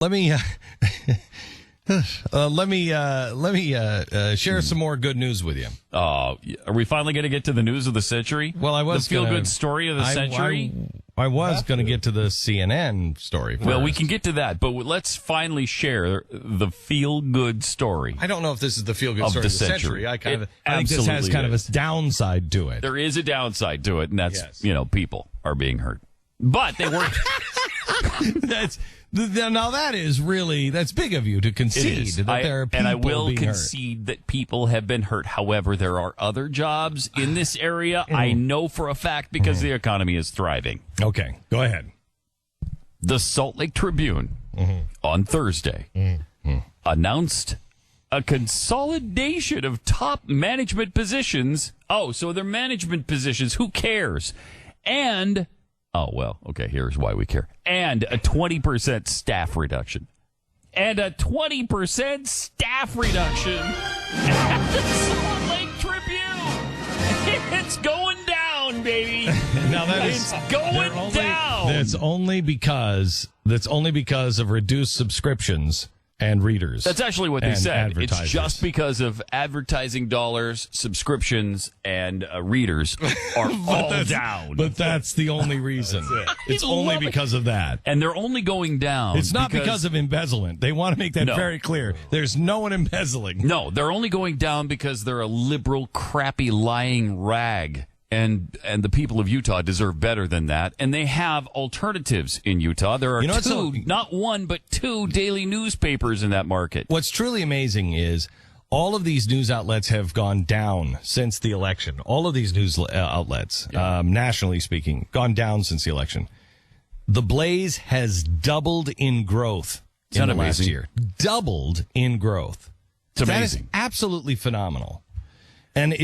let me share some more good news with you. Are we finally going to get to the news of the century? Well, I was the feel-good story of the century. I was going to get to the CNN story first. Well, we can get to that, but let's finally share the feel-good story. I don't know if this is the feel-good story of the century. I think this has kind of a downside to it. There is a downside to it, and that's, people are being hurt. But they weren't. Now that's big of you to concede that there are people and I will being concede hurt. that people have been hurt. However, there are other jobs in this area. I know for a fact because the economy is thriving. Okay, go ahead. The Salt Lake Tribune on Thursday announced a consolidation of top management positions. Oh, so they're management positions. Who cares? And here's why we care. And a 20% staff reduction. And a 20% staff reduction at the Salt Lake Tribune. It's going down, baby. Now it's going down. That's only because of reduced subscriptions and readers. That's actually what they said. It's just because of advertising dollars, subscriptions, and readers are all down. But that's the only reason. It's only because of that. And they're only going down. It's not because of embezzlement. They want to make that very clear. There's no one embezzling. No, they're only going down because they're a liberal, crappy, lying rag. And the people of Utah deserve better than that. And they have alternatives in Utah. There are not one, but two daily newspapers in that market. What's truly amazing is all of these news outlets have gone down since the election. All of these news outlets, nationally speaking, gone down since the election. The Blaze has doubled in growth in the last year. Doubled in growth. It's amazing. That is absolutely phenomenal. And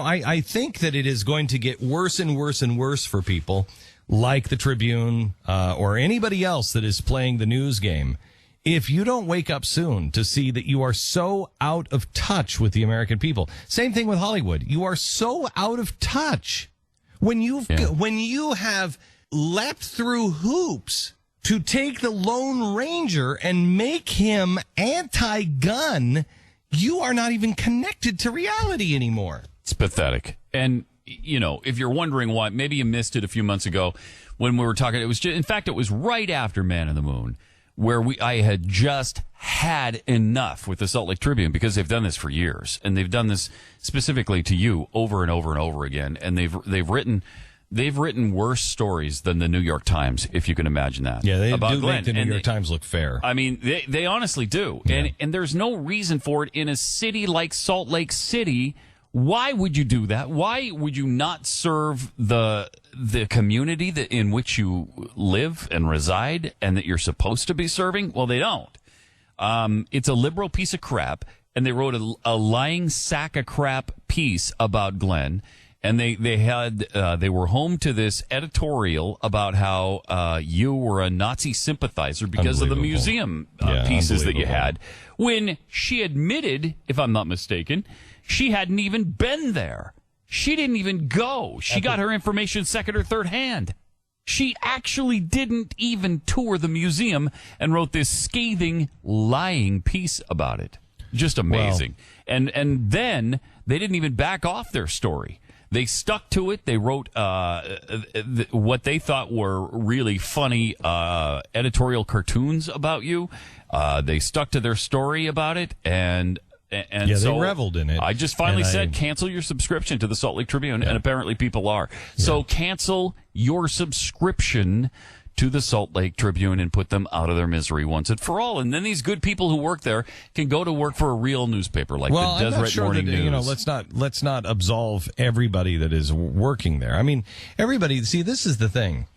I think that it is going to get worse and worse and worse for people like the Tribune or anybody else that is playing the news game. If you don't wake up soon to see that you are so out of touch with the American people. Same thing with Hollywood. You are so out of touch. When you have leapt through hoops to take the Lone Ranger and make him anti-gun, you are not even connected to reality anymore. It's pathetic. And, if you're wondering why, maybe you missed it a few months ago when we were talking. It was right after Man in the Moon where I had just had enough with the Salt Lake Tribune because they've done this for years. And they've done this specifically to you over and over and over again. And they've written worse stories than the New York Times, if you can imagine that. Yeah, they do make the New York Times look fair. I mean, they honestly do. Yeah. And there's no reason for it in a city like Salt Lake City. Why would you do that? Why would you not serve the community in which you live and reside and that you're supposed to be serving? Well, they don't. It's a liberal piece of crap, and they wrote a lying sack of crap piece about Glenn, and they were home to this editorial about how you were a Nazi sympathizer because of the museum pieces that you had, when she admitted, if I'm not mistaken, she hadn't even been there. She didn't even go. She got her information second or third hand. She actually didn't even tour the museum and wrote this scathing, lying piece about it. Just amazing. Well, and then they didn't even back off their story. They stuck to it. They wrote what they thought were really funny editorial cartoons about you. They stuck to their story about it, and so they reveled in it. I just finally said, cancel your subscription to the Salt Lake Tribune, and apparently people are. Yeah. So cancel your subscription to the Salt Lake Tribune and put them out of their misery once and for all. And then these good people who work there can go to work for a real newspaper like the Deseret Morning News. Let's not absolve everybody that is working there. I mean, everybody. See, this is the thing.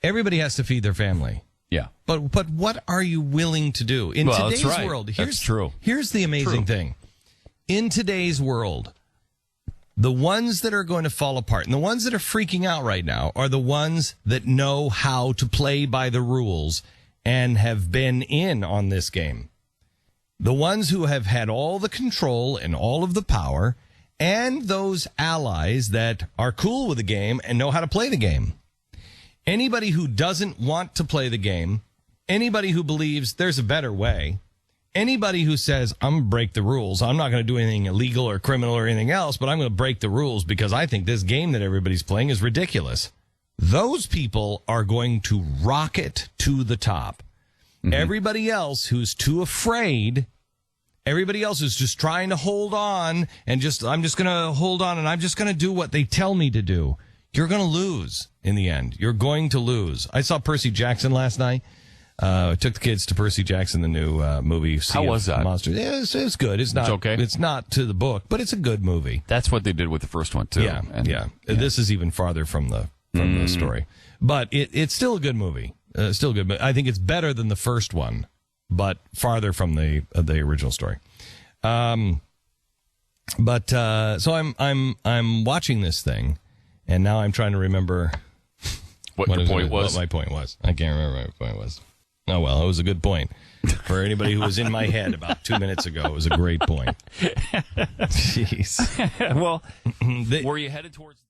Everybody has to feed their family. Yeah. But what are you willing to do? In today's world, here's the amazing thing. In today's world, the ones that are going to fall apart and the ones that are freaking out right now are the ones that know how to play by the rules and have been in on this game. The ones who have had all the control and all of the power, and those allies that are cool with the game and know how to play the game. Anybody who doesn't want to play the game anybody who believes there's a better way, anybody who says, I'm going to break the rules, I'm not going to do anything illegal or criminal or anything else, but I'm going to break the rules because I think this game that everybody's playing is ridiculous. Those people are going to rocket to the top. Mm-hmm. Everybody else who's too afraid, everybody else who's just trying to hold on and I'm just going to hold on and I'm just going to do what they tell me to do. You're going to lose in the end. You're going to lose. I saw Percy Jackson last night. I took the kids to Percy Jackson, the new movie. How was that? Monsters. Yeah, it's good. It's okay. It's not to the book, but it's a good movie. That's what they did with the first one, too. Yeah. This is even farther from the story. But it's still a good movie. Still good. But I think it's better than the first one, but farther from the original story. So I'm watching this thing, and now I'm trying to remember what your point was. What my point was. I can't remember what my point was. Oh, well, it was a good point. For anybody who was in my head about 2 minutes ago, it was a great point. Jeez. Well, were you headed towards...